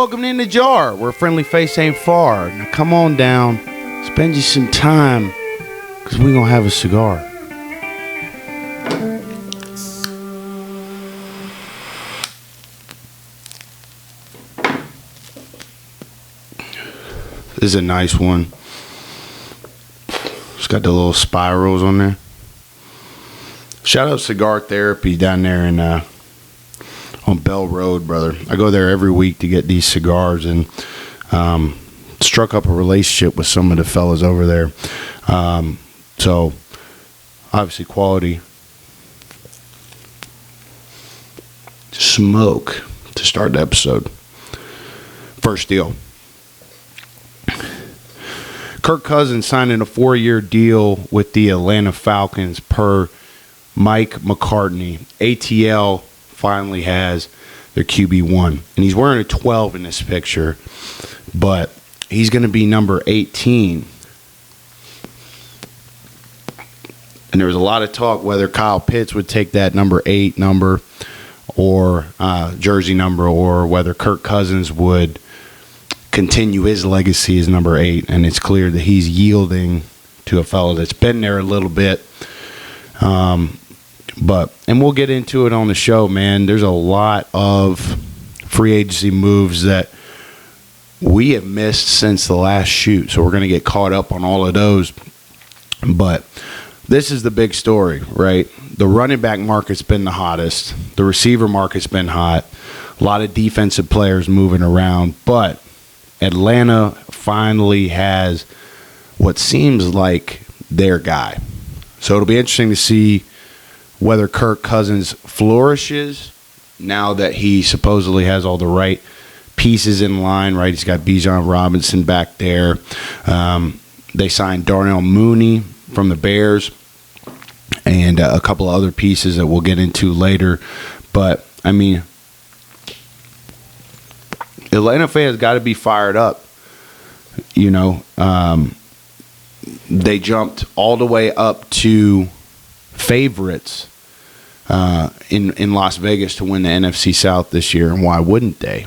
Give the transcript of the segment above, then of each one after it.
Welcome in the jar, where a friendly face ain't far. Now come on down, spend you some time, because we're going to have a cigar. This is a nice one. It's got the little spirals on there. Shout out Cigar Therapy down there in on Bell Road, brother. I go there every week to get these cigars, and struck up a relationship with some of the fellas over there. So obviously quality smoke to start the episode. First deal. Kirk Cousins signing a 4-year deal with the Atlanta Falcons per Mike McCartney. ATL finally has their QB1. And he's wearing a 12 in this picture, but he's going to be number 18. And there was a lot of talk whether Kyle Pitts would take that number 8 number or jersey number, or whether Kirk Cousins would continue his legacy as number 8. And it's clear that he's yielding to a fellow that's been there a little bit. And we'll get into it on the show, man. There's a lot of free agency moves that we have missed since the last shoot, so we're going to get caught up on all of those. But this is the big story, right? The running back market's been the hottest. The receiver market's been hot. A lot of defensive players moving around, but Atlanta finally has what seems like their guy. So it'll be interesting to see whether Kirk Cousins flourishes now that he supposedly has all the right pieces in line, right? He's got Bijan Robinson back there. They signed Darnell Mooney from the Bears and a couple of other pieces that we'll get into later. But, I mean, Atlanta fans got to be fired up. You know, they jumped all the way up to favorites in Las Vegas to win the NFC South this year, and why wouldn't they?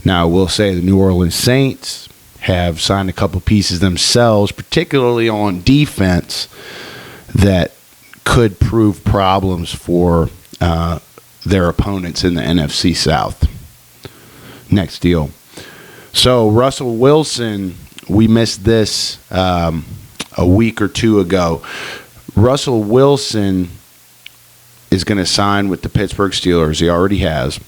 Now, I will say the New Orleans Saints have signed a couple pieces themselves, particularly on defense, that could prove problems for their opponents in the NFC South. Next deal. So, Russell Wilson, we missed this a week or two ago. Russell Wilson is going to sign with the Pittsburgh Steelers. He already has.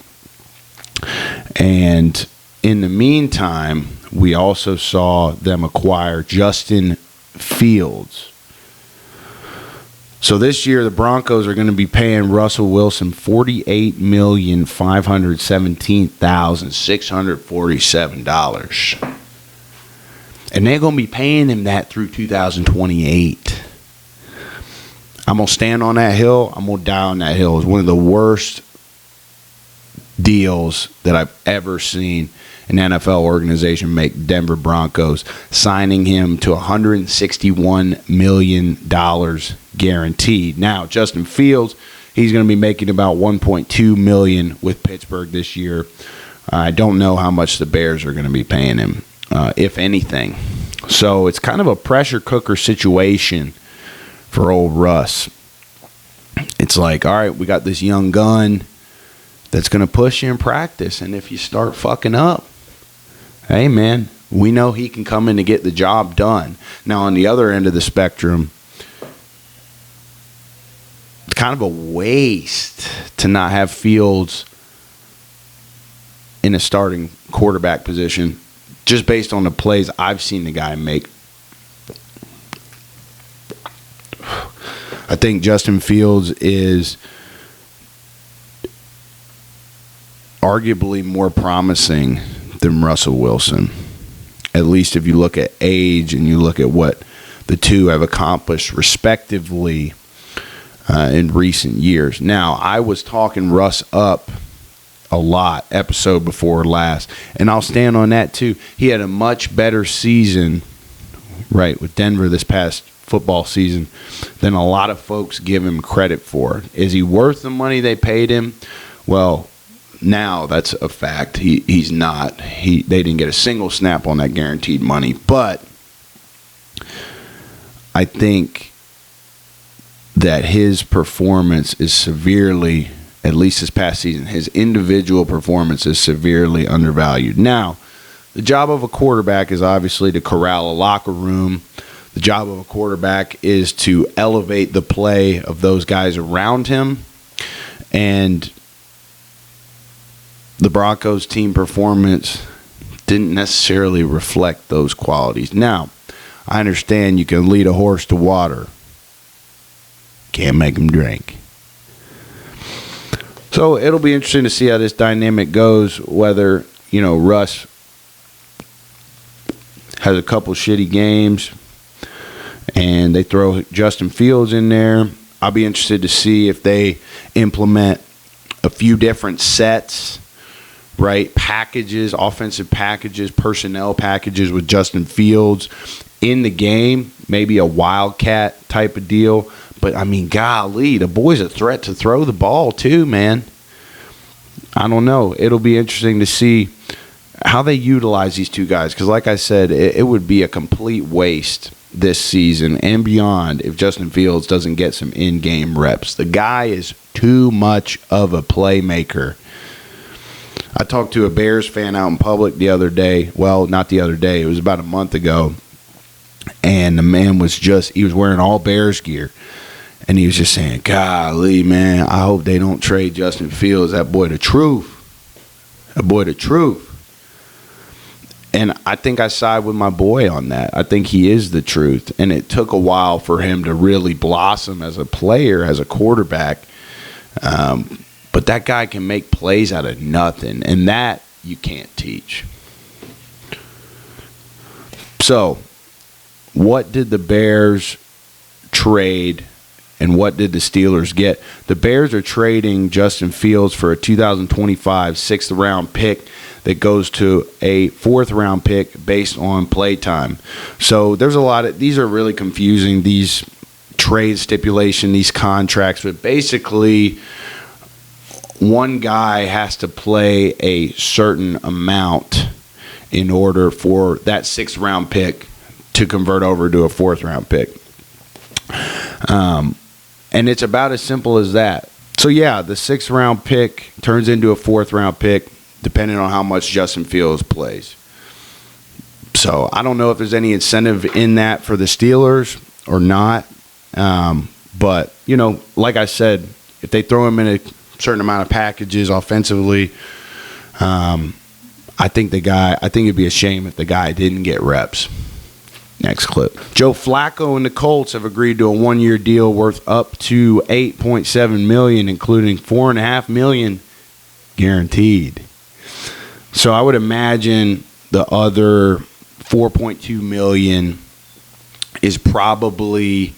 And in the meantime, we also saw them acquire Justin Fields. So this year, the Broncos are going to be paying Russell Wilson $48,517,647. And they're going to be paying him that through 2028. I'm going to stand on that hill. I'm going to die on that hill. It's one of the worst deals that I've ever seen an NFL organization make. Denver Broncos signing him to $161 million guaranteed. Now, Justin Fields, he's going to be making about $1.2 million with Pittsburgh this year. I don't know how much the Bears are going to be paying him, if anything. So it's kind of a pressure cooker situation for old Russ. It's like, all right, we got this young gun that's going to push you in practice, and if you start fucking up, hey, man, we know he can come in to get the job done. Now, on the other end of the spectrum, it's kind of a waste to not have Fields in a starting quarterback position, just based on the plays I've seen the guy make. I think Justin Fields is arguably more promising than Russell Wilson, at least if you look at age and you look at what the two have accomplished respectively in recent years. Now, I was talking Russ up a lot episode before last, and I'll stand on that too. He had a much better season, right, with Denver this past football season than a lot of folks give him credit for. Is he worth the money they paid him? Well, now that's a fact. He's not. They didn't get a single snap on that guaranteed money. But I think that his performance is severely, at least this past season, his individual performance is severely undervalued. Now, the job of a quarterback is obviously to corral a locker room. The job of a quarterback is to elevate the play of those guys around him. And the Broncos' team performance didn't necessarily reflect those qualities. Now, I understand you can lead a horse to water. Can't make him drink. So it'll be interesting to see how this dynamic goes, whether, Russ has a couple shitty games and they throw Justin Fields in there. I'll be interested to see if they implement a few different sets, right? Packages, offensive packages, personnel packages with Justin Fields in the game, maybe a wildcat type of deal. But, golly, the boy's a threat to throw the ball too, man. I don't know. It'll be interesting to see how they utilize these two guys. Because, like I said, it would be a complete waste this season and beyond if Justin Fields doesn't get some in-game reps. The guy is too much of a playmaker. I talked to a Bears fan out in public the other day. Well, not the other day. It was about a month ago. And the man was he was wearing all Bears gear. And he was just saying, golly, man, I hope they don't trade Justin Fields. That boy the truth. And I think I side with my boy on that. I think he is the truth. And it took a while for him to really blossom as a player, as a quarterback. But that guy can make plays out of nothing. And that you can't teach. So, what did the Bears trade and what did the Steelers get? The Bears are trading Justin Fields for a 2025 sixth-round pick that goes to a fourth-round pick based on play time. So there's a lot of – these are really confusing, these trade stipulation, these contracts. But basically, one guy has to play a certain amount in order for that sixth-round pick to convert over to a fourth-round pick. And it's about as simple as that. So, yeah, the sixth-round pick turns into a fourth-round pick depending on how much Justin Fields plays. So, I don't know if there's any incentive in that for the Steelers or not. But, like I said, if they throw him in a certain amount of packages offensively, I think it'd be a shame if the guy didn't get reps. Next clip. Joe Flacco and the Colts have agreed to a one-year deal worth up to $8.7 million, including $4.5 million guaranteed. So I would imagine the other $4.2 million is probably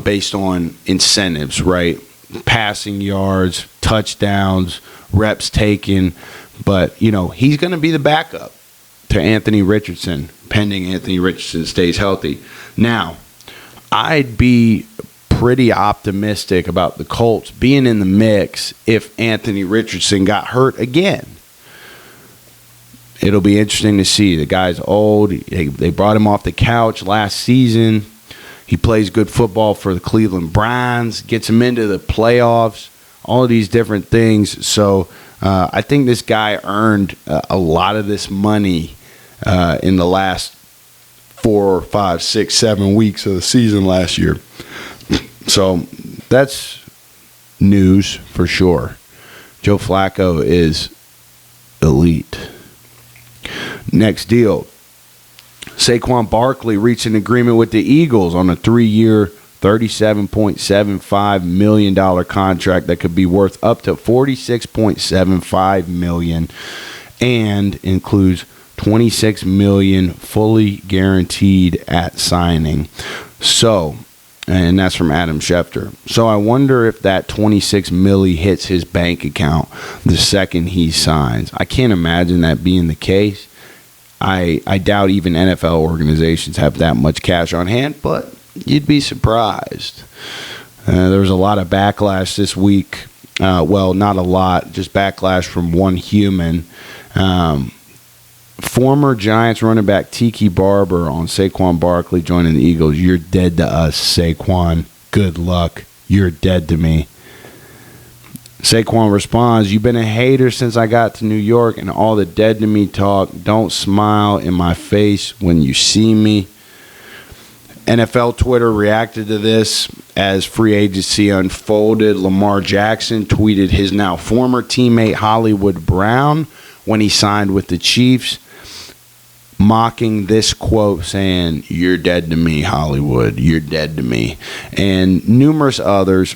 based on incentives, right? Passing yards, touchdowns, reps taken. But, he's going to be the backup to Anthony Richardson, pending Anthony Richardson stays healthy. Now, I'd be pretty optimistic about the Colts being in the mix if Anthony Richardson got hurt again. It'll be interesting to see. The guy's old. They brought him off the couch last season. He plays good football for the Cleveland Browns, gets him into the playoffs, all of these different things. So I think this guy earned a lot of this money in the last 4, 5, 6, 7 weeks of the season last year. So that's news for sure. Joe Flacco is elite. Next deal. Saquon Barkley reached an agreement with the Eagles on a 3-year, $37.75 million contract that could be worth up to $46.75 million and includes $26 million fully guaranteed at signing. So, and that's from Adam Schefter. So I wonder if that $26 million hits his bank account the second he signs. I can't imagine that being the case. I doubt even NFL organizations have that much cash on hand, but you'd be surprised. There was a lot of backlash this week Well, not a lot, just backlash from one human. Former Giants running back Tiki Barber on Saquon Barkley joining the Eagles. You're dead to us, Saquon. Good luck. You're dead to me. Saquon responds, "You've been a hater since I got to New York, and all the dead to me talk. Don't smile in my face when you see me." NFL Twitter reacted to this as free agency unfolded. Lamar Jackson tweeted his now former teammate Hollywood Brown when he signed with the Chiefs, mocking this quote, saying, "You're dead to me, Hollywood. You're dead to me." And numerous others.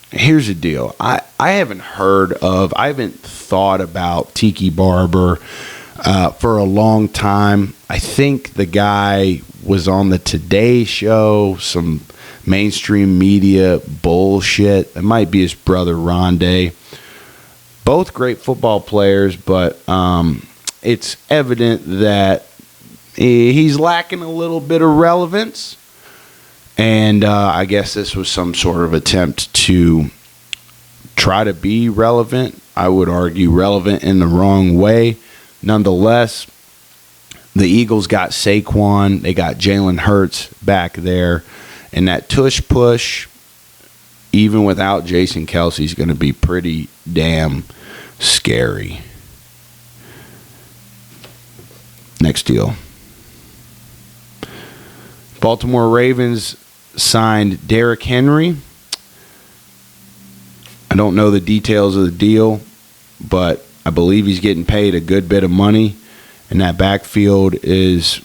Here's the deal. I haven't thought about Tiki Barber for a long time. I think the guy was on the Today Show, some mainstream media bullshit. It might be his brother, Rondé. Both great football players, but it's evident that he's lacking a little bit of relevance. And I guess this was some sort of attempt to try to be relevant. I would argue relevant in the wrong way. Nonetheless, the Eagles got Saquon. They got Jalen Hurts back there. And that tush-push, even without Jason Kelce, is going to be pretty damn scary. Next deal. Baltimore Ravens signed Derrick Henry. I don't know the details of the deal, but I believe he's getting paid a good bit of money, and that backfield is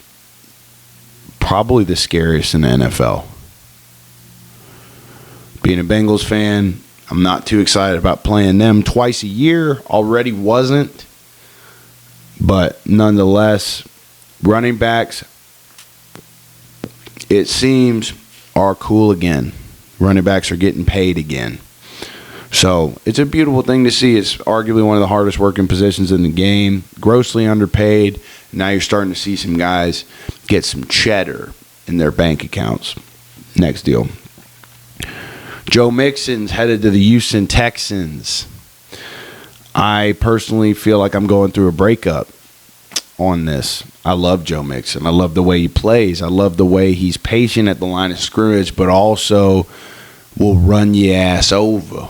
probably the scariest in the NFL. Being a Bengals fan, I'm not too excited about playing them twice a year. Already wasn't. But nonetheless, running backs, it seems, are cool again. Running backs are getting paid again. So it's a beautiful thing to see. It's arguably one of the hardest working positions in the game. Grossly underpaid. Now you're starting to see some guys get some cheddar in their bank accounts. Next deal. Joe Mixon's headed to the Houston Texans. I personally feel like I'm going through a breakup on this. I love Joe Mixon. I love the way he plays. I love the way he's patient at the line of scrimmage, but also will run your ass over.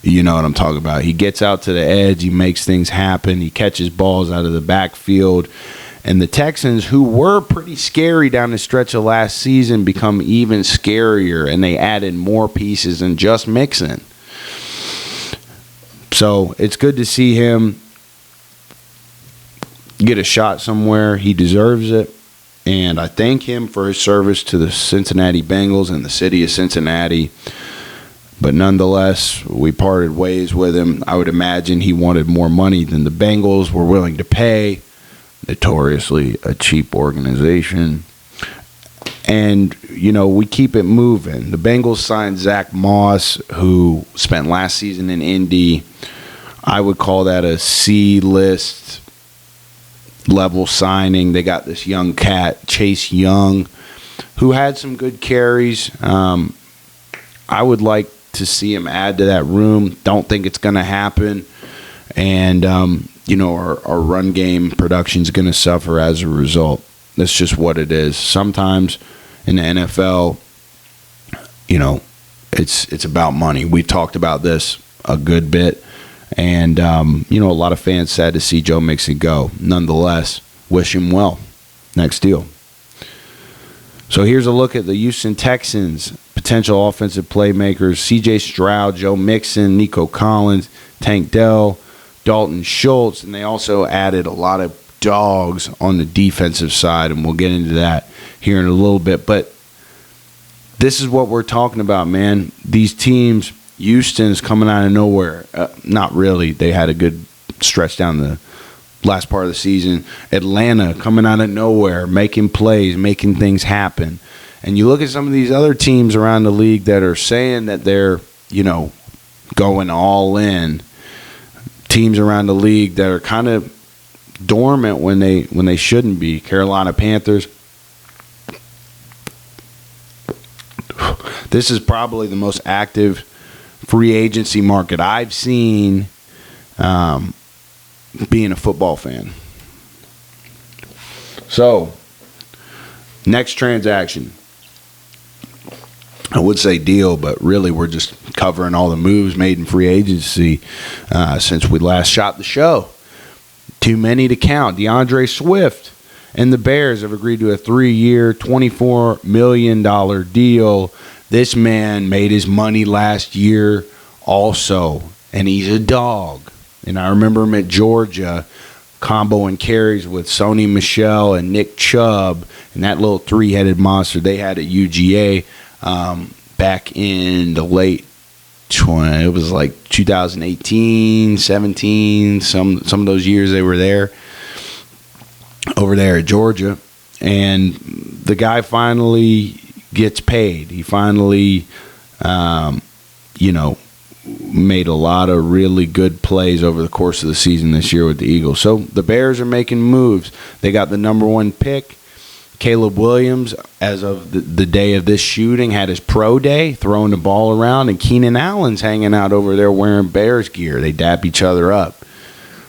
You know what I'm talking about. He gets out to the edge. He makes things happen. He catches balls out of the backfield. And the Texans, who were pretty scary down the stretch of last season, become even scarier, and they added more pieces than just Mixon. So it's good to see him get a shot somewhere. He deserves it. And I thank him for his service to the Cincinnati Bengals and the city of Cincinnati. But nonetheless, we parted ways with him. I would imagine he wanted more money than the Bengals were willing to pay. Notoriously a cheap organization. And, you know, we keep it moving. The Bengals signed Zach Moss, who spent last season in Indy. I would call that a C-list level signing. They got this young cat, Chase Young, who had some good carries. I would like to see him add to that room. Don't think it's going to happen. And, you know, our run game production is going to suffer as a result. That's just what it is. Sometimes in the NFL, you know, it's about money. We talked about this a good bit. And, you know, a lot of fans sad to see Joe Mixon go. Nonetheless, wish him well. Next deal. So here's a look at the Houston Texans' potential offensive playmakers. C.J. Stroud, Joe Mixon, Nico Collins, Tank Dell, Dalton Schultz. And they also added a lot of dogs on the defensive side. And we'll get into that here in a little bit. But this is what we're talking about, man. These teams, Houston's coming out of nowhere. Not really. They had a good stretch down the last part of the season. Atlanta coming out of nowhere, making plays, making things happen. And you look at some of these other teams around the league that are saying that they're, you know, going all in. Teams around the league that are kind of dormant when they shouldn't be. Carolina Panthers. This is probably the most active free agency market I've seen being a football fan. So, next transaction. I would say deal, but really we're just covering all the moves made in free agency since we last shot the show. Too many to count. DeAndre Swift and the Bears have agreed to a 3-year, $24 million deal. This man made his money last year also, and he's a dog. And I remember him at Georgia comboing carries with Sony Michel and Nick Chubb, and that little three-headed monster they had at UGA back in the late 20, it was like 2018, 17, some of those years they were there, over there at Georgia. And the guy finally gets paid. He finally, made a lot of really good plays over the course of the season this year with the Eagles. So the Bears are making moves. They got the number 1 pick. Caleb Williams, as of the day of this shooting, had his pro day, throwing the ball around, and Keenan Allen's hanging out over there wearing Bears gear. They dap each other up.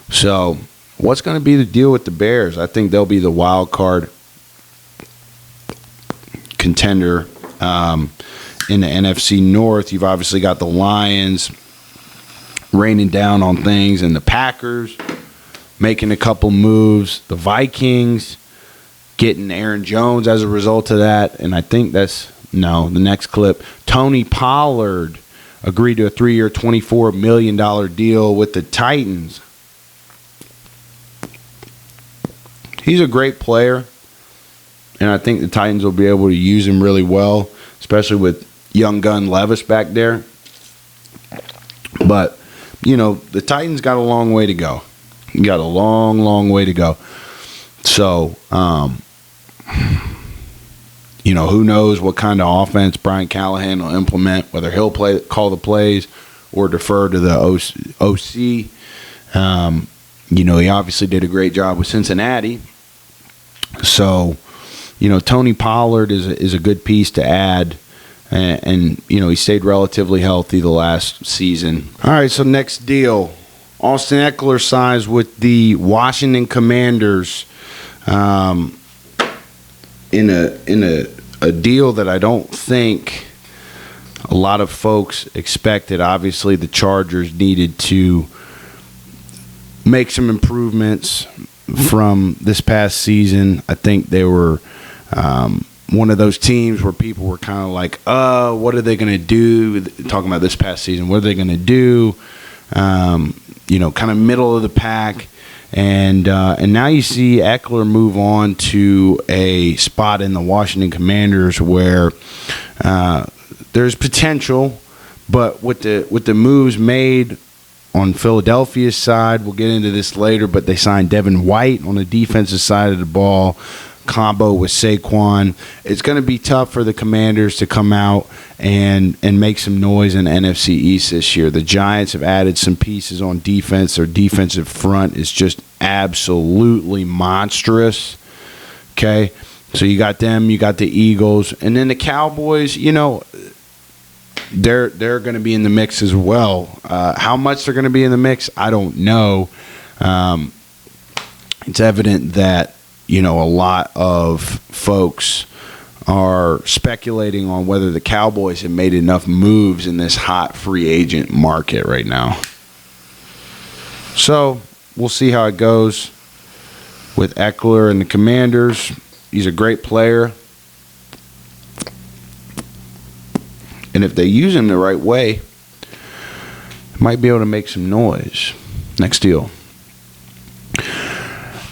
So what's going to be the deal with the Bears? I think they'll be the wild card contender in the NFC North. You've obviously got the Lions raining down on things, and the Packers making a couple moves. The Vikings getting Aaron Jones as a result of that. And I think the next clip. Tony Pollard agreed to a 3-year, $24 million deal with the Titans. He's a great player, and I think the Titans will be able to use him really well, especially with young gun Levis back there. But, the Titans got a long way to go. You got a long, long way to go. So, who knows what kind of offense Brian Callahan will implement, whether he'll call the plays or defer to the OC. He obviously did a great job with Cincinnati. So, Tony Pollard is a good piece to add. And he stayed relatively healthy the last season. All right, so next deal. Austin Ekeler signs with the Washington Commanders in a deal that I don't think a lot of folks expected. Obviously, the Chargers needed to make some improvements from this past season. I think they were one of those teams where people were kind of like, what are they going to do? Talking about this past season, what are they going to do? Kind of middle of the pack. And now you see Ekeler move on to a spot in the Washington Commanders where there's potential, but with the moves made on Philadelphia's side, we'll get into this later, but they signed Devin White on the defensive side of the ball, combo with Saquon. It's going to be tough for the Commanders to come out and make some noise in the NFC East this year. The Giants have added some pieces on defense. Their defensive front is just absolutely monstrous. Okay, so you got them, you got the Eagles, and then the Cowboys. They're going to be in the mix as well. How much they're going to be in the mix, I don't know. It's evident that a lot of folks are speculating on whether the Cowboys have made enough moves in this hot free agent market right now. So we'll see how it goes with Ekeler and the Commanders. He's a great player. And if they use him the right way, might be able to make some noise. Next deal.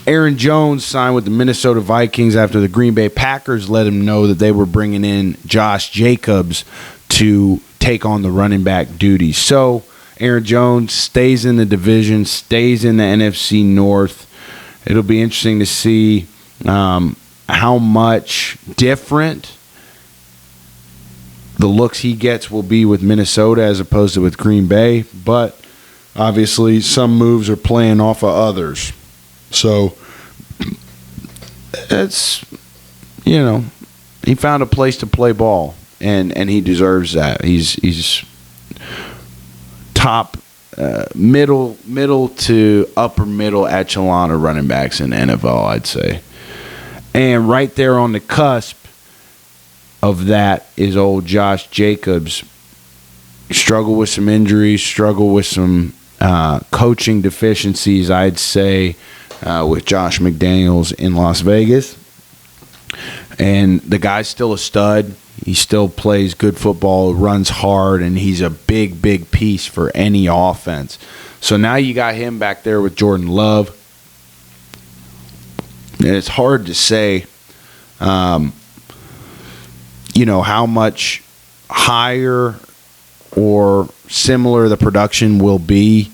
Aaron Jones signed with the Minnesota Vikings after the Green Bay Packers let him know that they were bringing in Josh Jacobs to take on the running back duties. So Aaron Jones stays in the division, stays in the NFC North. It'll be interesting to see how much different the looks he gets will be with Minnesota as opposed to with Green Bay. But obviously some moves are playing off of others. So it's, he found a place to play ball, and he deserves that. He's top middle to upper middle echelon of running backs in the NFL, I'd say. And right there on the cusp of that is old Josh Jacobs. Struggle with some injuries, struggle with some coaching deficiencies, I'd say, with Josh McDaniels in Las Vegas. And the guy's still a stud. He still plays good football, runs hard, and he's a big, big piece for any offense. So now you got him back there with Jordan Love. And it's hard to say, how much higher or similar the production will be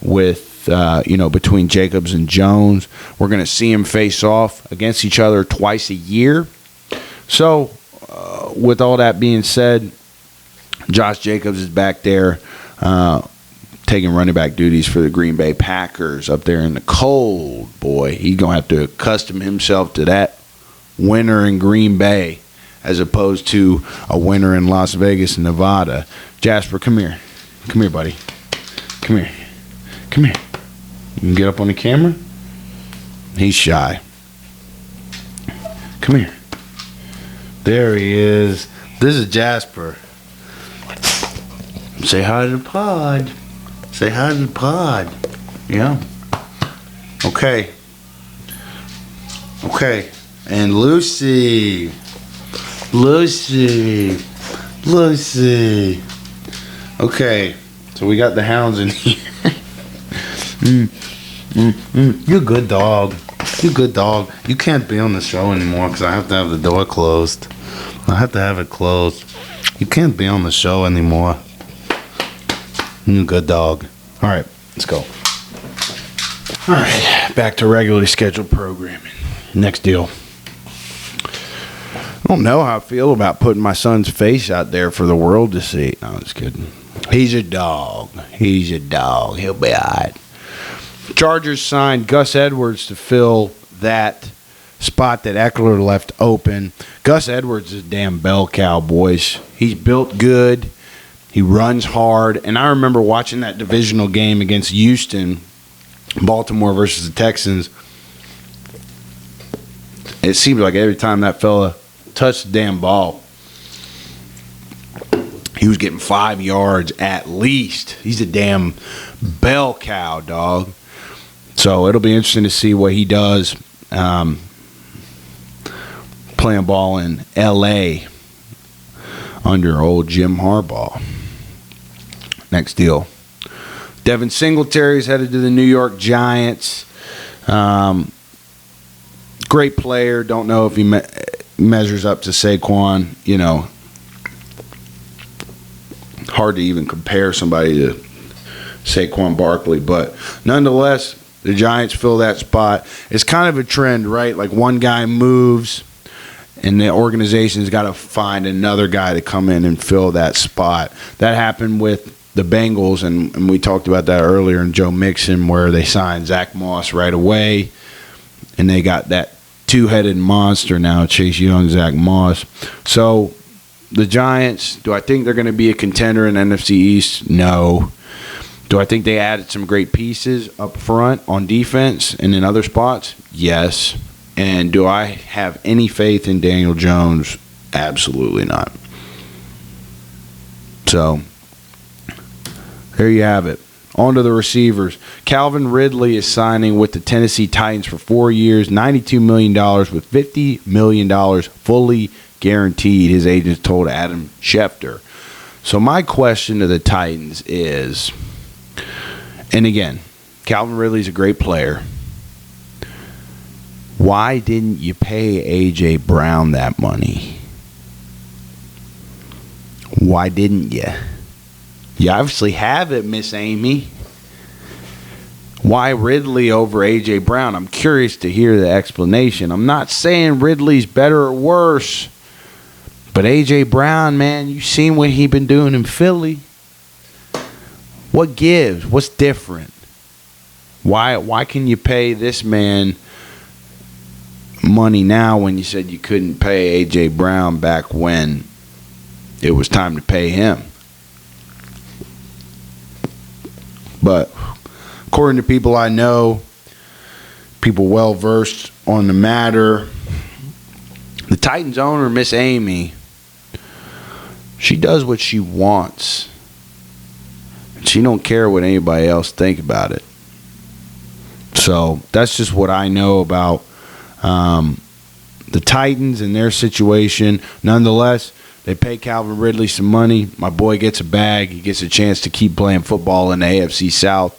with, between Jacobs and Jones. We're going to see them face off against each other twice a year. So, with all that being said, Josh Jacobs is back there taking running back duties for the Green Bay Packers up there in the cold, boy. He's going to have to accustom himself to that winter in Green Bay as opposed to a winter in Las Vegas, Nevada. Jasper, come here. Come here, buddy. Come here. Come here. You can get up on the camera? He's shy. Come here. There he is. This is Jasper. Say hi to the pod. Say hi to the pod. Yeah. Okay. Okay. And Lucy. Okay. So we got the hounds in here. You're a good dog. You're a good dog. You can't be on the show anymore because I have to have the door closed. I have to have it closed. You can't be on the show anymore. You're a good dog. All right, let's go. All right, back to regularly scheduled programming. Next deal. I don't know how I feel about putting my son's face out there for the world to see. No, I'm just kidding. He's a dog. He's a dog. He'll be all right. Chargers signed Gus Edwards to fill that spot that Ekeler left open. Gus Edwards is a damn bell cow, boys. He's built good. He runs hard. And I remember watching that divisional game against Houston, Baltimore versus the Texans. It seemed like every time that fella touched the damn ball, he was getting 5 yards at least. He's a damn bell cow, dog. So it'll be interesting to see what he does playing ball in L.A. under old Jim Harbaugh. Next deal. Devin Singletary is headed to the New York Giants. Great player. Don't know if he measures up to Saquon. Hard to even compare somebody to Saquon Barkley. But nonetheless, the Giants fill that spot. It's kind of a trend, right? Like one guy moves, and the organization's got to find another guy to come in and fill that spot. That happened with the Bengals, and we talked about that earlier in Joe Mixon, where they signed Zach Moss right away, and they got that two-headed monster now, Chase Young, Zach Moss. So the Giants, do I think they're going to be a contender in NFC East? No. Do I think they added some great pieces up front on defense and in other spots? Yes. And do I have any faith in Daniel Jones? Absolutely not. So, there you have it. On to the receivers. Calvin Ridley is signing with the Tennessee Titans for 4 years, $92 million with $50 million fully guaranteed, his agent told Adam Schefter. So my question to the Titans is, and again, Calvin Ridley's a great player. Why didn't you pay A.J. Brown that money? Why didn't you? You obviously have it, Miss Amy. Why Ridley over A.J. Brown? I'm curious to hear the explanation. I'm not saying Ridley's better or worse, but A.J. Brown, man, you seen what he been doing in Philly. What gives? What's different? Why can you pay this man money now when you said you couldn't pay A.J. Brown back when it was time to pay him? But according to people I know, people well versed on the matter, the Titans owner, Miss Amy, she does what she wants. She don't care what anybody else think about it. So that's just what I know about the Titans and their situation. Nonetheless, they pay Calvin Ridley some money. My boy gets a bag. He gets a chance to keep playing football in the AFC South.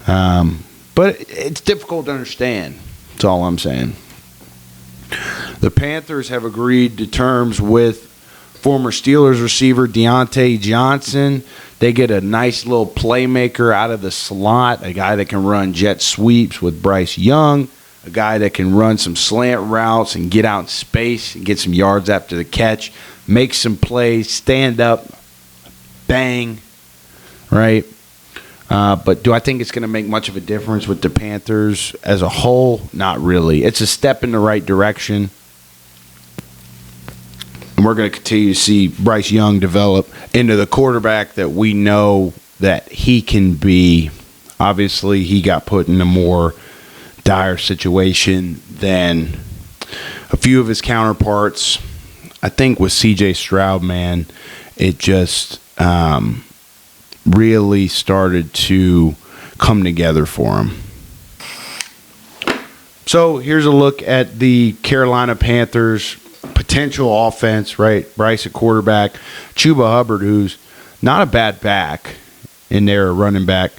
But it's difficult to understand. That's all I'm saying. The Panthers have agreed to terms with former Steelers receiver Dionte Johnson. They get a nice little playmaker out of the slot, a guy that can run jet sweeps with Bryce Young, a guy that can run some slant routes and get out in space and get some yards after the catch, make some plays, stand up, bang, right? But do I think it's going to make much of a difference with the Panthers as a whole? Not really. It's a step in the right direction. And we're going to continue to see Bryce Young develop into the quarterback that we know that he can be. Obviously, he got put in a more dire situation than a few of his counterparts. I think with C.J. Stroud, man, it just really started to come together for him. So here's a look at the Carolina Panthers' potential offense, right? Bryce at quarterback, Chuba Hubbard, who's not a bad back in there, a running back.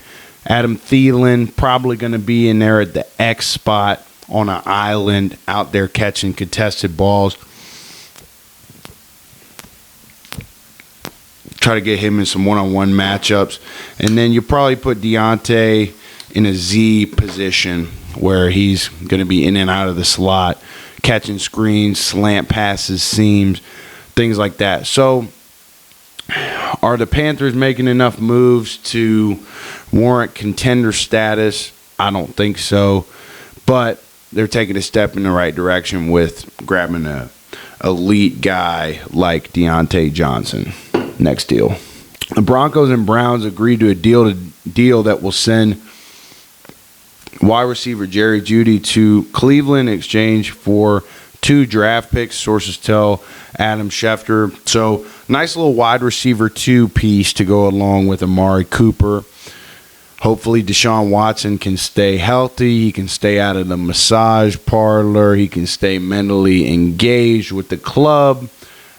Adam Thielen probably going to be in there at the X spot on an island out there catching contested balls. Try to get him in some one-on-one matchups. And then you probably put Dionte in a Z position where he's going to be in and out of the slot, catching screens, slant passes, seams, things like that. So are the Panthers making enough moves to warrant contender status? I don't think so. But they're taking a step in the right direction with grabbing an elite guy like Dionte Johnson. Next deal. The Broncos and Browns agreed to a deal that will send wide receiver Jerry Jeudy to Cleveland in exchange for 2 draft picks, sources tell Adam Schefter. So nice little wide receiver 2 piece to go along with Amari Cooper. Hopefully Deshaun Watson can stay healthy. He can stay out of the massage parlor. He can stay mentally engaged with the club.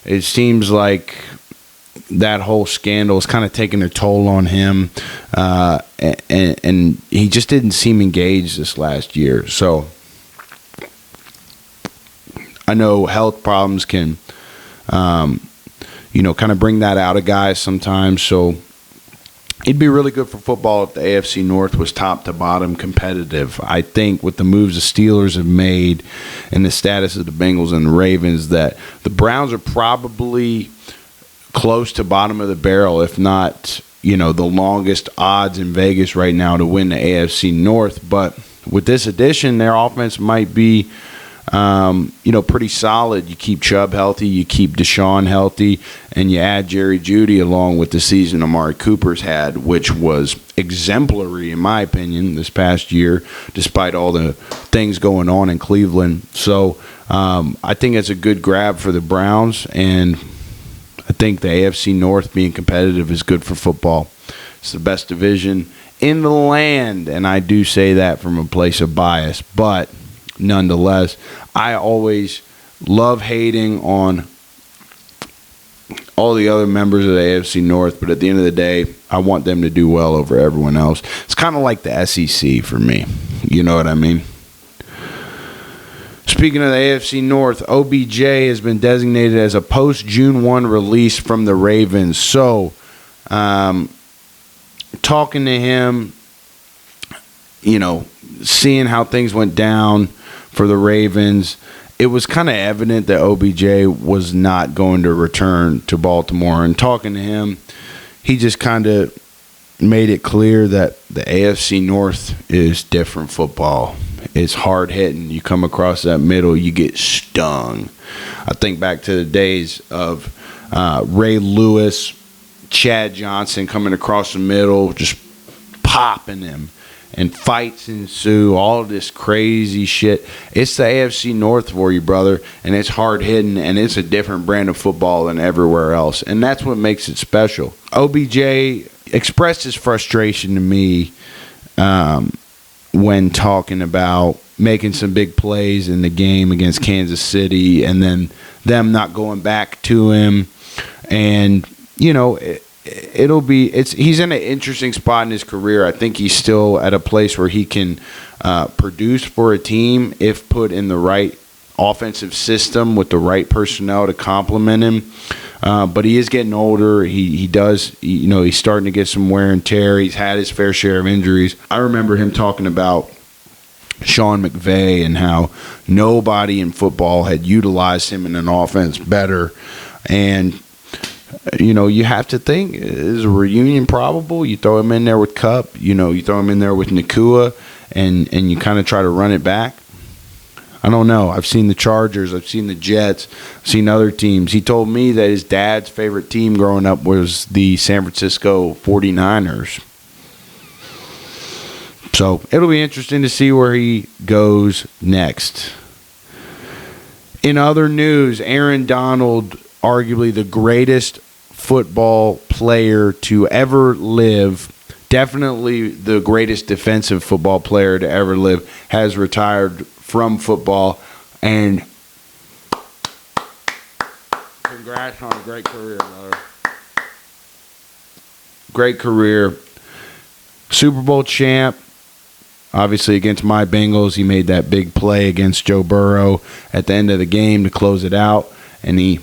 It seems like that whole scandal is kind of taking a toll on him, and he just didn't seem engaged this last year. So I know health problems can, kind of bring that out of guys sometimes. So it'd be really good for football if the AFC North was top to bottom competitive. I think with the moves the Steelers have made and the status of the Bengals and the Ravens, that the Browns are probably close to bottom of the barrel, if not, the longest odds in Vegas right now to win the AFC North. But with this addition, their offense might be, pretty solid. You keep Chubb healthy, you keep Deshaun healthy, and you add Jerry Jeudy along with the season Amari Cooper's had, which was exemplary in my opinion this past year, despite all the things going on in Cleveland. So I think it's a good grab for the Browns, and I think the AFC North being competitive is good for football. It's the best division in the land, and I do say that from a place of bias. But nonetheless, I always love hating on all the other members of the AFC North, but at the end of the day, I want them to do well over everyone else. It's kind of like the SEC for me. You know what I mean? Speaking of the AFC North, OBJ has been designated as a post-June 1 release from the Ravens. So, talking to him, seeing how things went down for the Ravens, it was kind of evident that OBJ was not going to return to Baltimore. And talking to him, he just kind of made it clear that the AFC North is different football. It's hard hitting. You come across that middle, you get stung. I think back to the days of Ray Lewis, Chad Johnson coming across the middle, just popping him, and fights ensue, all this crazy shit. It's the AFC North for you, brother, and it's hard-hitting, and it's a different brand of football than everywhere else, and that's what makes it special. OBJ expressed his frustration to me when talking about making some big plays in the game against Kansas City and then them not going back to him. And, you know, he's in an interesting spot in his career. I think he's still at a place where he can produce for a team if put in the right offensive system with the right personnel to complement him. But he is getting older. He does, you know, he's starting to get some wear and tear. He's had his fair share of injuries. I remember him talking about Sean McVay and how nobody in football had utilized him in an offense better. And, you know, you have to think, is a reunion probable? You throw him in there with Kupp, you know, you throw him in there with Nakua, and you kind of try to run it back. I don't know. I've seen the Chargers. I've seen the Jets. I've seen other teams. He told me that his dad's favorite team growing up was the San Francisco 49ers. So it'll be interesting to see where he goes next. In other news, Aaron Donald, arguably the greatest football player to ever live, definitely the greatest defensive football player to ever live, has retired from football. And congrats on a great career, brother. Great career. Super Bowl champ. Obviously, against my Bengals, he made that big play against Joe Burrow at the end of the game to close it out. And he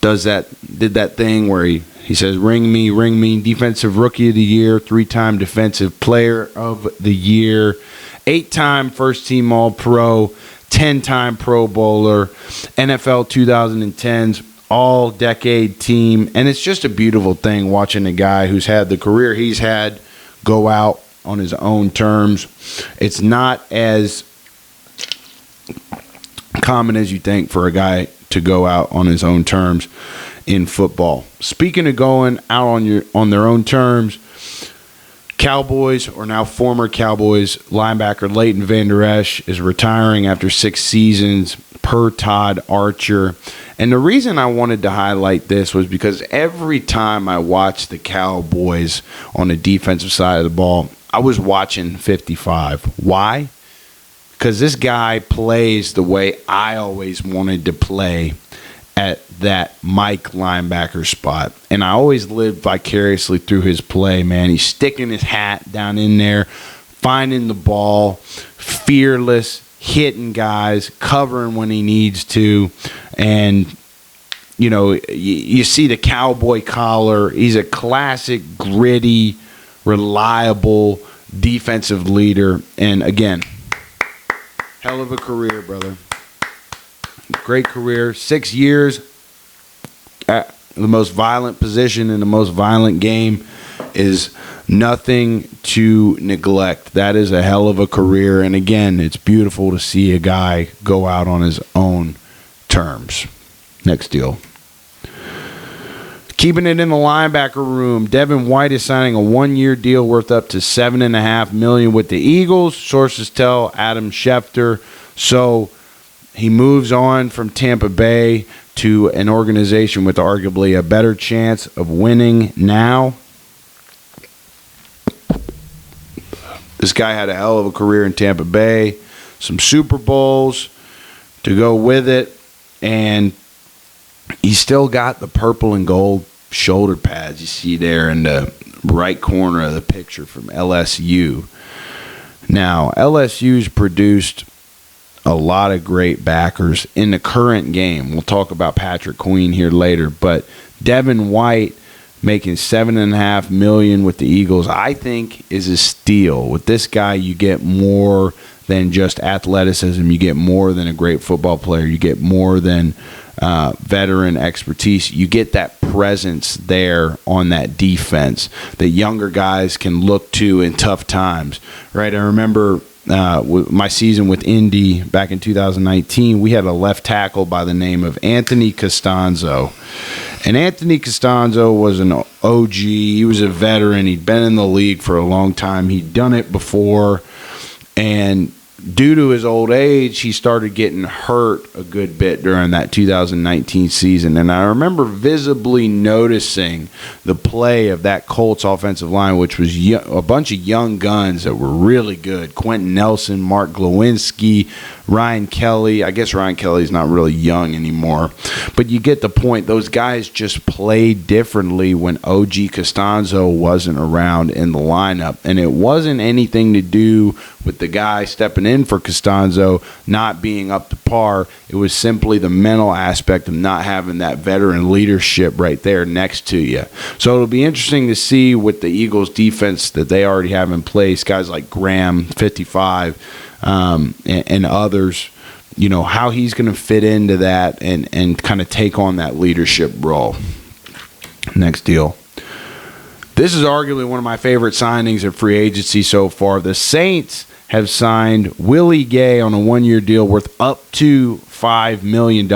did that thing where he says, ring me, defensive rookie of the year, 3-time defensive player of the year, 8-time first-team All-Pro, 10-time Pro Bowler, NFL 2010s, all-decade team. And it's just a beautiful thing watching a guy who's had the career he's had go out on his own terms. It's not as common as you think for a guy to go out on his own terms in football. Speaking of going out on their own terms, Cowboys, or now former Cowboys linebacker Leighton Vander Esch is retiring after 6 seasons per Todd Archer. And the reason I wanted to highlight this was because every time I watched the Cowboys on the defensive side of the ball, I was watching 55. Why? Because this guy plays the way I always wanted to play at that Mike linebacker spot. And I always lived vicariously through his play, man. He's sticking his hat down in there, finding the ball, fearless, hitting guys, covering when he needs to. And, you know, you see the cowboy collar. He's a classic, gritty, reliable defensive leader. And, again, hell of a career, brother. Great career. 6 years at the most violent position in the most violent game is nothing to neglect. That is a hell of a career. And again, it's beautiful to see a guy go out on his own terms. Next deal. Keeping it in the linebacker room, Devin White is signing a 1-year deal worth up to $7.5 million with the Eagles. Sources tell Adam Schefter. So he moves on from Tampa Bay to an organization with arguably a better chance of winning now. This guy had a hell of a career in Tampa Bay, some Super Bowls to go with it, and he's still got the purple and gold shoulder pads you see there in the right corner of the picture from LSU. Now, LSU's produced a lot of great backers in the current game. We'll talk about Patrick Queen here later, but Devin White making $7.5 million with the Eagles, I think, is a steal. With this guy, you get more than just athleticism. You get more than a great football player. You get more than veteran expertise. You get that presence there on that defense that younger guys can look to in tough times, right? I remember my season with Indy back in 2019, we had a left tackle by the name of Anthony Costanzo. And Anthony Costanzo was an OG. He was a veteran. He'd been in the league for a long time. He'd done it before. And due to his old age, he started getting hurt a good bit during that 2019 season. And I remember visibly noticing the play of that Colts offensive line, which was a bunch of young guns that were really good. Quentin Nelson, Mark Glowinski, Ryan Kelly. I guess Ryan Kelly's not really young anymore. But you get the point. Those guys just played differently when OG Costanzo wasn't around in the lineup. And it wasn't anything to do with the guy stepping in for Costanzo not being up to par. It was simply the mental aspect of not having that veteran leadership right there next to you. So it'll be interesting to see with the Eagles defense that they already have in place, guys like Graham, 55, and others, you know, how he's going to fit into that and kind of take on that leadership role. Next deal. This is arguably one of my favorite signings of free agency so far. The Saints have signed Willie Gay on a one-year deal worth up to $5 million.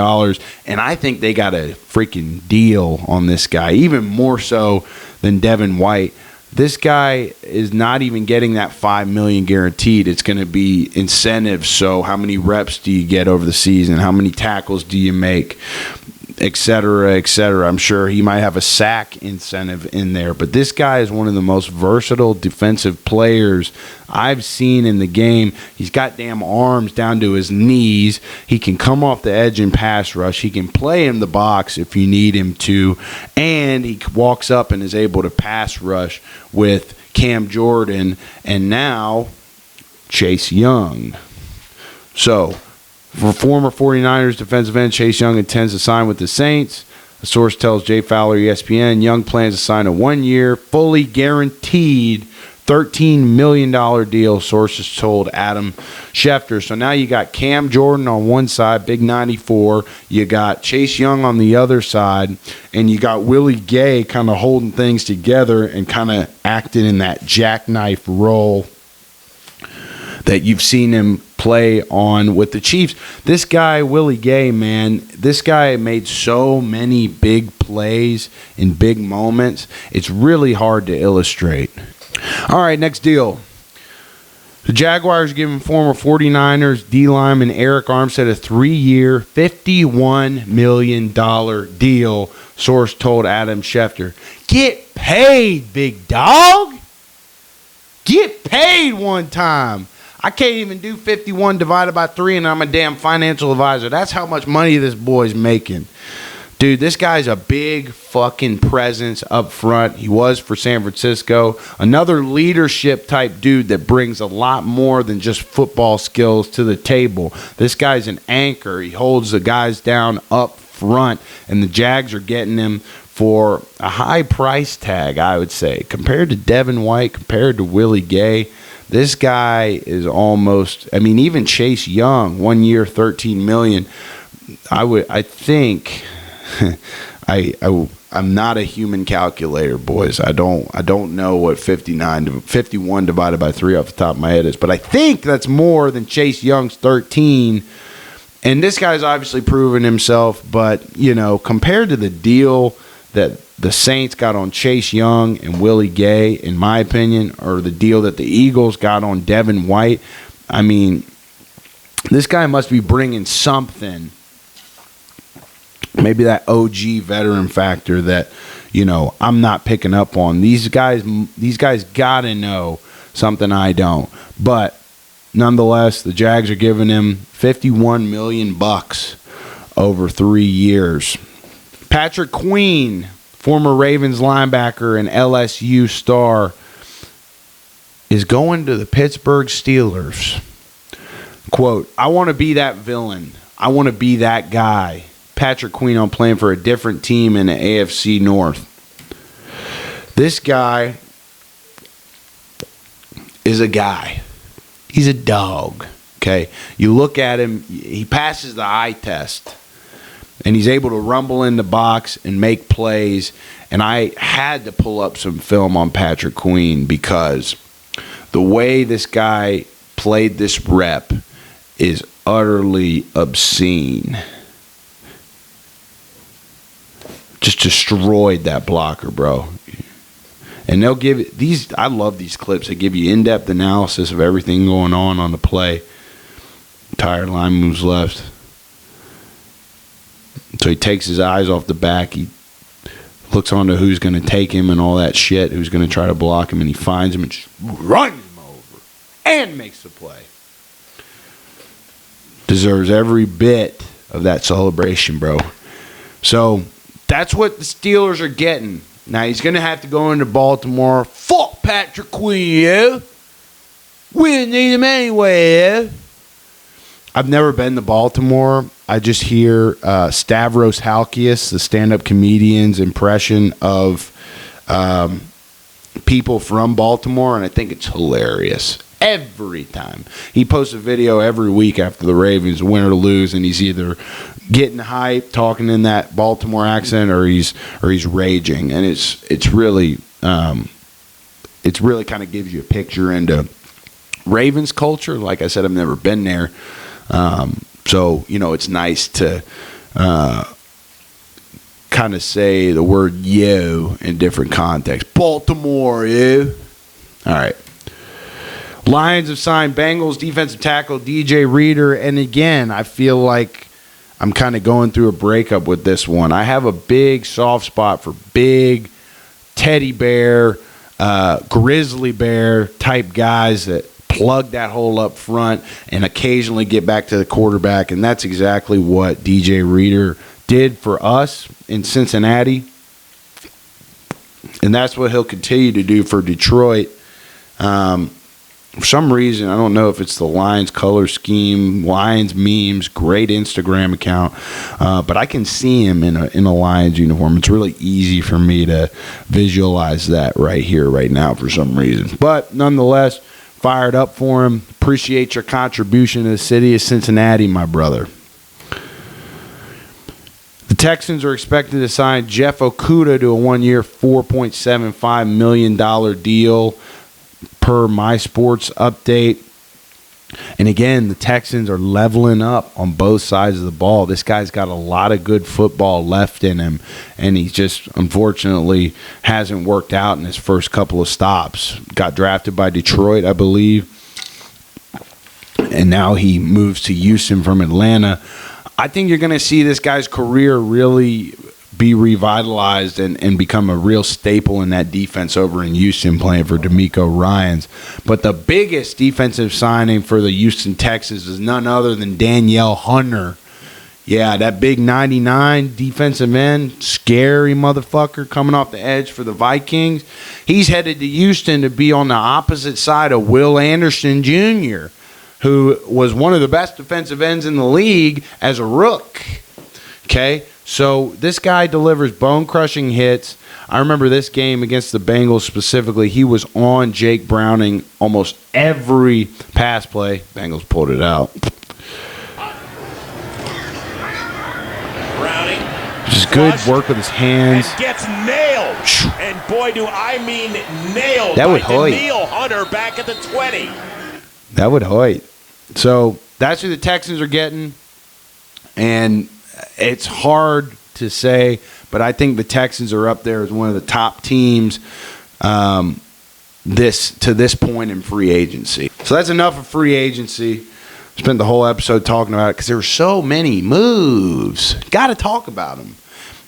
And I think they got a freaking deal on this guy, even more so than Devin White. This guy is not even getting that $5 million guaranteed. It's going to be incentives. So how many reps do you get over the season? How many tackles do you make? Et cetera, et cetera. I'm sure he might have a sack incentive in there. But this guy is one of the most versatile defensive players I've seen in the game. He's got damn arms down to his knees. He can come off the edge and pass rush. He can play in the box if you need him to. And he walks up and is able to pass rush with Cam Jordan and now Chase Young. So, for former 49ers defensive end, Chase Young intends to sign with the Saints. A source tells Jay Fowler, ESPN, Young plans to sign a one-year, fully guaranteed $13 million deal, sources told Adam Schefter. So now you got Cam Jordan on one side, big 94. You got Chase Young on the other side. And you got Willie Gay kind of holding things together and kind of acting in that jackknife role that you've seen him play on with the Chiefs. This guy, Willie Gay, man, this guy made so many big plays in big moments. It's really hard to illustrate. All right, next deal. The Jaguars giving former 49ers D lineman Eric Armstead a 3-year, $51 million deal, source told Adam Schefter. Get paid, big dog. Get paid one time. I can't even do 51 divided by 3, and I'm a damn financial advisor. That's how much money this boy's making. Dude, this guy's a big fucking presence up front. He was for San Francisco. Another leadership type dude that brings a lot more than just football skills to the table. This guy's an anchor. He holds the guys down up front, and the Jags are getting him for a high price tag, I would say. Compared to Devin White, compared to Willie Gay, this guy is almost, I mean, even Chase Young, 1 year, $13 million. I think I'm not a human calculator, boys. I don't know what 51 divided by 3 off the top of my head is, but I think that's more than Chase Young's 13. And this guy's obviously proven himself, but you know, compared to the deal that the Saints got on Chase Young and Willie Gay, in my opinion, or the deal that the Eagles got on Devin White, I mean, this guy must be bringing something. Maybe that OG veteran factor that, you know, I'm not picking up on. These guys got to know something I don't. But nonetheless, the Jags are giving him $51 million over 3 years. Patrick Queen, former Ravens linebacker and LSU star, is going to the Pittsburgh Steelers. Quote, I want to be that villain. I want to be that guy. Patrick Queen on playing for a different team in the AFC North. This guy is a guy. He's a dog. Okay? You look at him, he passes the eye test. And he's able to rumble in the box and make plays. And I had to pull up some film on Patrick Queen because the way this guy played this rep is utterly obscene. Just destroyed that blocker, bro. And they'll give it these. I love these clips. They give you in-depth analysis of everything going on the play. Tired line moves left. So he takes his eyes off the back. He looks onto who's going to take him and all that shit, who's going to try to block him, and he finds him and just runs him over and makes the play. Deserves every bit of that celebration, bro. So that's what the Steelers are getting. Now he's going to have to go into Baltimore. Fuck Patrick Queen, yeah? We didn't need him anyway, yeah? I've never been to Baltimore. I just hear Stavros Halkias, the stand-up comedian's impression of people from Baltimore, and I think it's hilarious. Every time. He posts a video every week after the Ravens win or lose, and he's either getting hyped, talking in that Baltimore accent, or he's raging. And it's really kind of gives you a picture into Ravens culture. Like I said, I've never been there. So, it's nice to kind of say the word yo in different contexts. Baltimore, yo. All right. Lions have signed Bengals defensive tackle DJ Reader. And again, I feel like I'm kind of going through a breakup with this one. I have a big soft spot for big teddy bear, grizzly bear type guys that plug that hole up front and occasionally get back to the quarterback. And that's exactly what DJ Reader did for us in Cincinnati. And that's what he'll continue to do for Detroit. For some reason, I don't know if it's the Lions color scheme, Lions memes, great Instagram account, but I can see him in a Lions uniform. It's really easy for me to visualize that right here, right now, for some reason. But nonetheless, fired up for him. Appreciate your contribution to the city of Cincinnati, my brother. The Texans are expected to sign Jeff Okudah to a one-year, $4.75 million deal per My Sports update. And again, the Texans are leveling up on both sides of the ball. This guy's got a lot of good football left in him, and he just unfortunately hasn't worked out in his first couple of stops. Got drafted by Detroit, I believe, and now he moves to Houston from Atlanta. I think you're going to see this guy's career really be revitalized and become a real staple in that defense over in Houston, playing for DeMeco Ryans. But the biggest defensive signing for the Houston Texans is none other than Danielle Hunter. Yeah, that big 99 defensive end, scary motherfucker coming off the edge for the Vikings. He's headed to Houston to be on the opposite side of Will Anderson Jr., who was one of the best defensive ends in the league as a rook. Okay? So this guy delivers bone-crushing hits. I remember this game against the Bengals specifically. He was on Jake Browning almost every pass play. Bengals pulled it out. Browning. Just good work with his hands. And gets nailed. And boy, do I mean nailed. That would hoit. Danielle Hunter back at the 20. That would hoit. So that's who the Texans are getting. And it's hard to say, but I think the Texans are up there as one of the top teams this point in free agency. So that's enough of free agency. Spent the whole episode talking about it because there were so many moves. Got to talk about them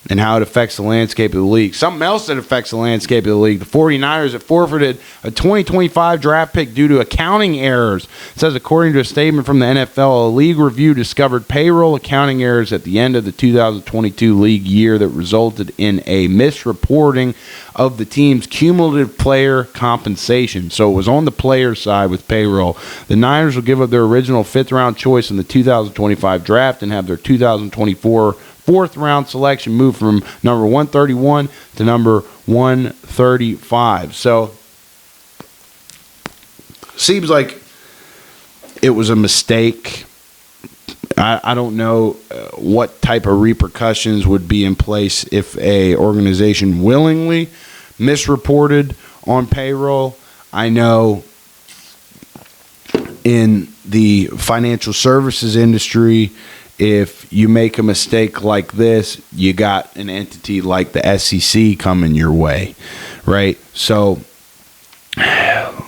and how it affects the landscape of the league. Something else that affects the landscape of the league, the 49ers have forfeited a 2025 draft pick due to accounting errors. It says, according to a statement from the NFL, a league review discovered payroll accounting errors at the end of the 2022 league year that resulted in a misreporting of the team's cumulative player compensation. So it was on the player side with payroll. The Niners will give up their original fifth-round choice in the 2025 draft and have their 2024 fourth-round selection moved from number 131 to number 135. So, seems like it was a mistake. I don't know what type of repercussions would be in place if a organization willingly misreported on payroll. I know in the financial services industry, if you make a mistake like this, you got an entity like the SEC coming your way, right? So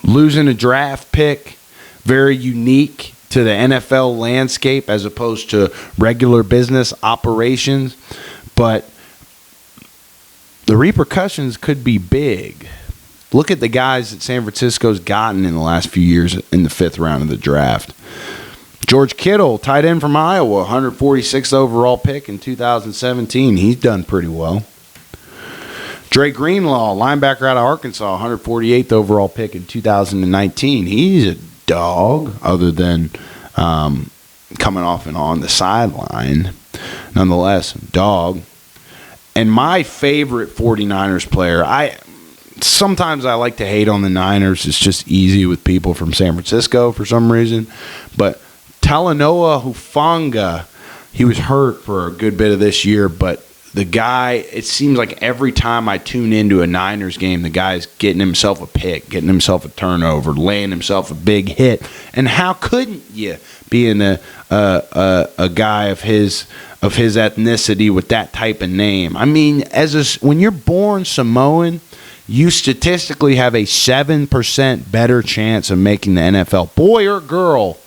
losing a draft pick, very unique to the NFL landscape as opposed to regular business operations, but the repercussions could be big. Look at the guys that San Francisco's gotten in the last few years in the 5th round of the draft. George Kittle, tight end from Iowa, 146th overall pick in 2017. He's done pretty well. Dre Greenlaw, linebacker out of Arkansas, 148th overall pick in 2019. He's a dog, other than coming off and on the sideline. Nonetheless, dog. And my favorite 49ers player, sometimes I like to hate on the Niners. It's just easy with people from San Francisco for some reason. But Talanoa Hufanga, he was hurt for a good bit of this year, but the guy, it seems like every time I tune into a Niners game, the guy's getting himself a pick, getting himself a turnover, laying himself a big hit. And how couldn't you, being a guy of his ethnicity with that type of name? I mean, when you're born Samoan, you statistically have a 7% better chance of making the NFL, boy or girl.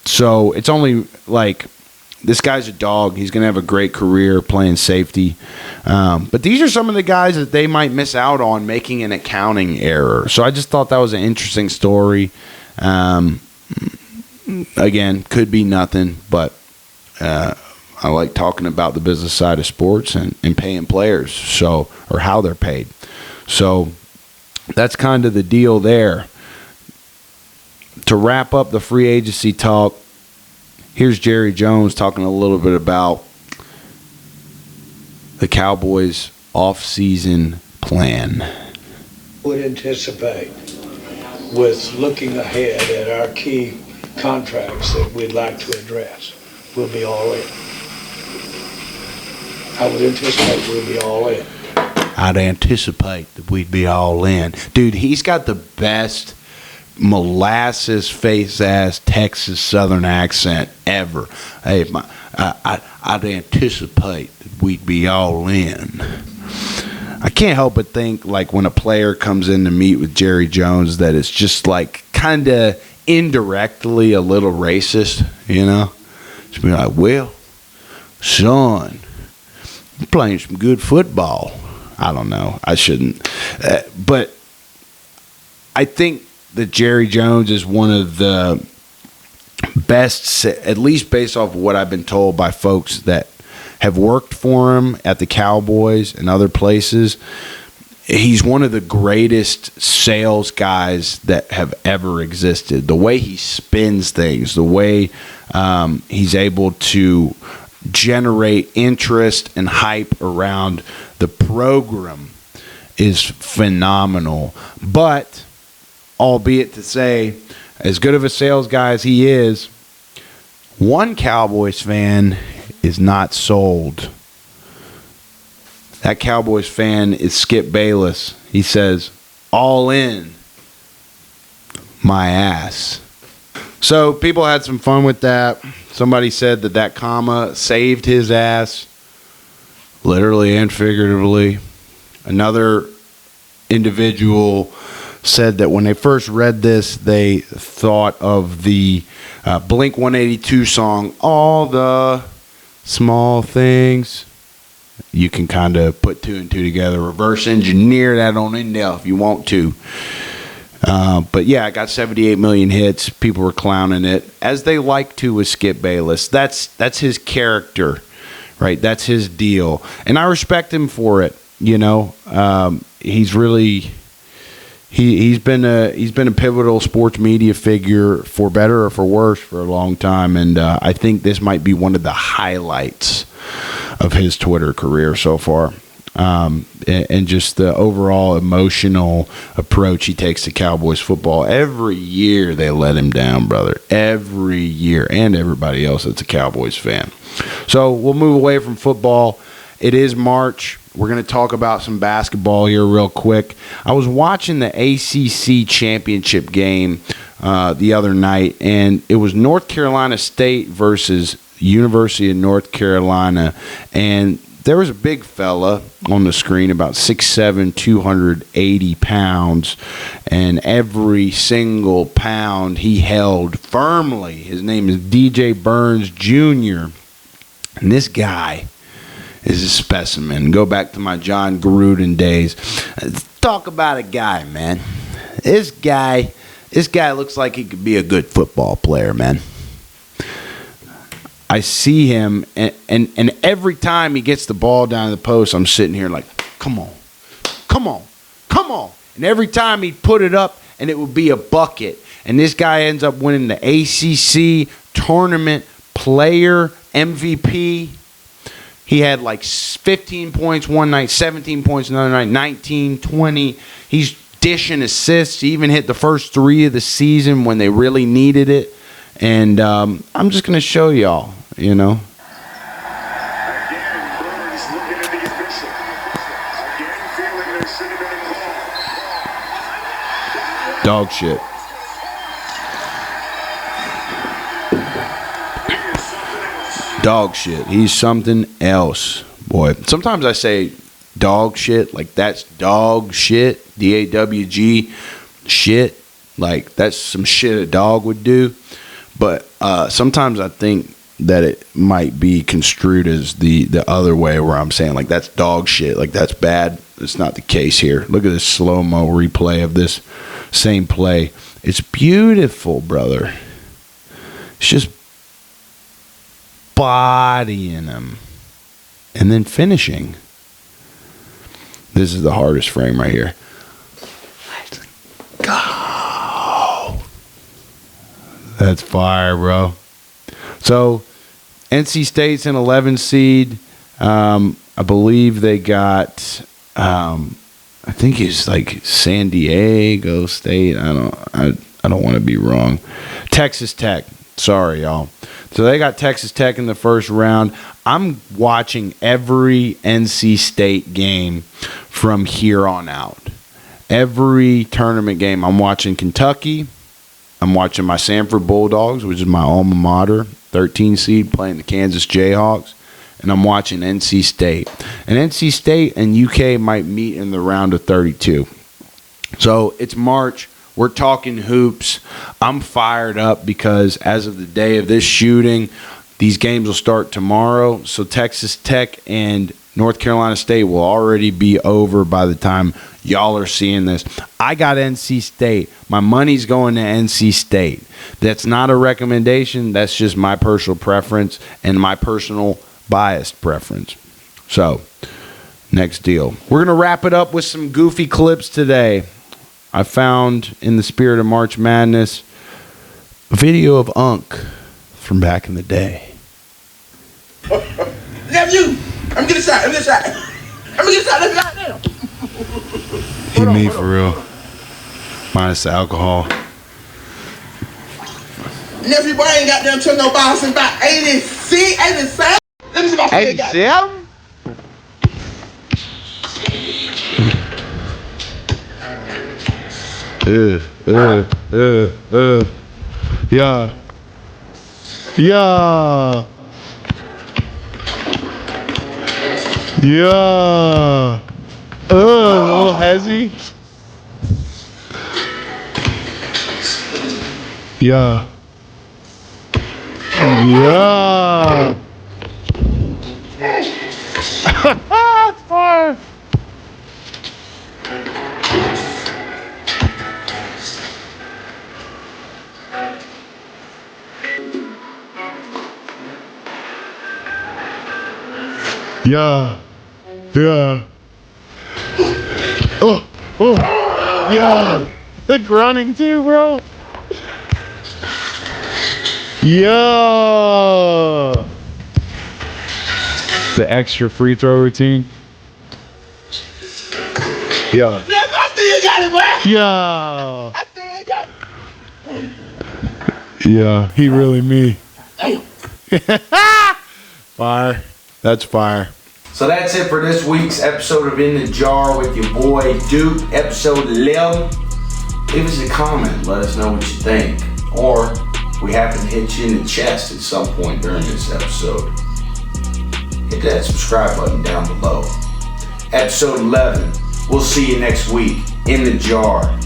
So it's only like, this guy's a dog. He's going to have a great career playing safety. But these are some of the guys that they might miss out on making an accounting error. So I just thought that was an interesting story. Again, could be nothing, but I like talking about the business side of sports and paying players, or how they're paid. So that's kind of the deal there. To wrap up the free agency talk, here's Jerry Jones talking a little bit about the Cowboys' off-season plan. Would anticipate, with looking ahead at our key contracts that we'd like to address, we'll be all in. I would anticipate we'll be all in. I'd anticipate that we'd be all in. Dude, he's got the best molasses face ass Texas Southern accent ever. Hey, I'd anticipate that we'd be all in. I can't help but think, like, when a player comes in to meet with Jerry Jones, that it's just like kind of indirectly a little racist, you know? Just be like, well, son, you're playing some good football. I don't know. I shouldn't. But I think that Jerry Jones is one of the best, at least based off of what I've been told by folks that have worked for him at the Cowboys and other places. He's one of the greatest sales guys that have ever existed. The way he spins things, the way he's able to generate interest and hype around the program is phenomenal. But, albeit to say, as good of a sales guy as he is, one Cowboys fan is not sold. That Cowboys fan is Skip Bayless. He says, all in my ass. So people had some fun with that. Somebody said that comma saved his ass, literally and figuratively. Another individual said that when they first read this, they thought of the Blink 182 song, All the Small Things. You can kind of put two and two together, reverse engineer that on in there if you want to. But yeah, I got 78 million hits. People were clowning it, as they like to with Skip Bayless. That's his character, right? That's his deal, and I respect him for it. You know, he's really he's been a pivotal sports media figure, for better or for worse, for a long time, and I think this might be one of the highlights of his Twitter career so far. And just the overall emotional approach he takes to Cowboys football. Every year they let him down, brother. Every year. And everybody else that's a Cowboys fan. So we'll move away from football. It is March. We're going to talk about some basketball here real quick. I was watching the ACC championship game the other night, and it was North Carolina State versus University of North Carolina, and there was a big fella on the screen, about 6'7", 280 pounds, and every single pound he held firmly. His name is DJ Burns Jr., and this guy is a specimen. Go back to my John Gruden days. Talk about a guy, man. This guy looks like he could be a good football player, man. I see him, and every time he gets the ball down to the post, I'm sitting here like, come on. And every time he'd put it up, and it would be a bucket. And this guy ends up winning the ACC Tournament Player MVP. He had like 15 points one night, 17 points another night, 19, 20. He's dishing assists. He even hit the first 3 of the season when they really needed it. And I'm just going to show y'all, you know. Dog shit. Dog shit. He's something else, boy. Sometimes I say dog shit, like that's dog shit, DAWG shit, like that's some shit a dog would do. But sometimes I think that it might be construed as the other way, where I'm saying like that's dog shit, like that's bad. It's not the case here. Look at this slow-mo replay of this same play. It's beautiful, brother. It's just bodying him and then finishing. This is the hardest frame right here. Let's go. That's fire, bro. So NC State's an 11 seed. I believe they got I think it's like San Diego State. I don't want to be wrong. Texas Tech. Sorry, y'all. So they got Texas Tech in the first round. I'm watching every NC State game from here on out. Every tournament game. I'm watching Kentucky. I'm watching my Sanford Bulldogs, which is my alma mater, 13 seed, playing the Kansas Jayhawks. And I'm watching NC State. And NC State and UK might meet in the round of 32. So it's March. We're talking hoops. I'm fired up because as of the day of this shooting, these games will start tomorrow. So Texas Tech and North Carolina State will already be over by the time y'all are seeing this. I got NC State. My money's going to NC State. That's not a recommendation. That's just my personal preference and my personal biased preference. So, next deal. We're going to wrap it up with some goofy clips today. I found, in the spirit of March Madness, a video of Unc from back in the day. Nephew, I'm getting shot. Let me get shot now. He me for real. Minus the alcohol. Nephew, boy, I ain't got them took no balls in about 86, 87. Let me see my 87? Yeah. Yeah. Yeah. A little hezzy. Yeah. Yeah. It's fire. Yeah. Yeah. Oh. Yeah. The grunting too, bro. Yeah. The extra free throw routine. Yeah. I still got it, boy. Yeah. I still got it. Yeah. He really me. Damn. Fire. That's fire. So that's it for this week's episode of In the Jar with your boy Dupe, episode 11. leave us a comment. Let us know what you think. Or we happen to hit you in the chest at some point during this episode. Hit that subscribe button down below. Episode 11. We'll see you next week in the jar.